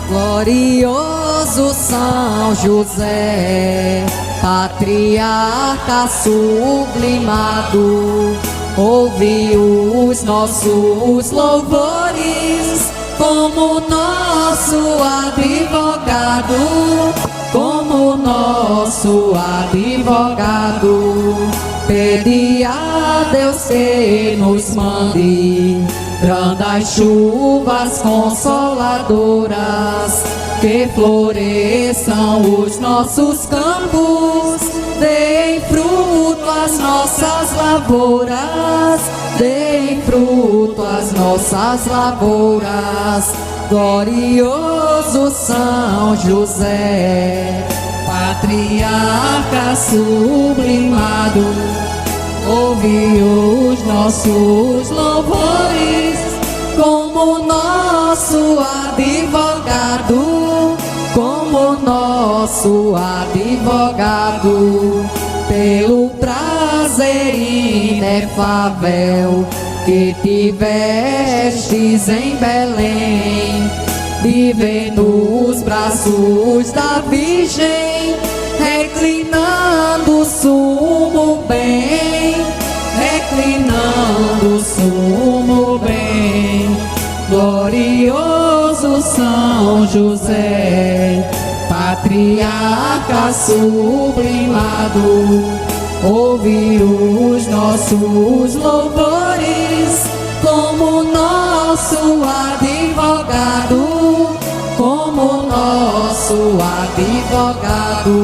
Glorioso São José, patriarca sublimado, ouve os nossos louvores, como nosso advogado, como nosso advogado. Pede a Deus que nos mande brandas chuvas consoladoras, que floresçam os nossos campos, deem fruto as nossas lavouras, deem fruto as nossas lavouras. Glorioso São José, patriarca sublimado, ouve os nossos louvores, como nosso advogado, como nosso advogado. Pelo prazer inefável que tivestes em Belém, viver nos braços da Virgem, reclinando o sumo bem, reclinando o sumo bem. Glorioso São José, patriarca sublimado, ouve os nossos louvores, como nosso advogado, como nosso advogado.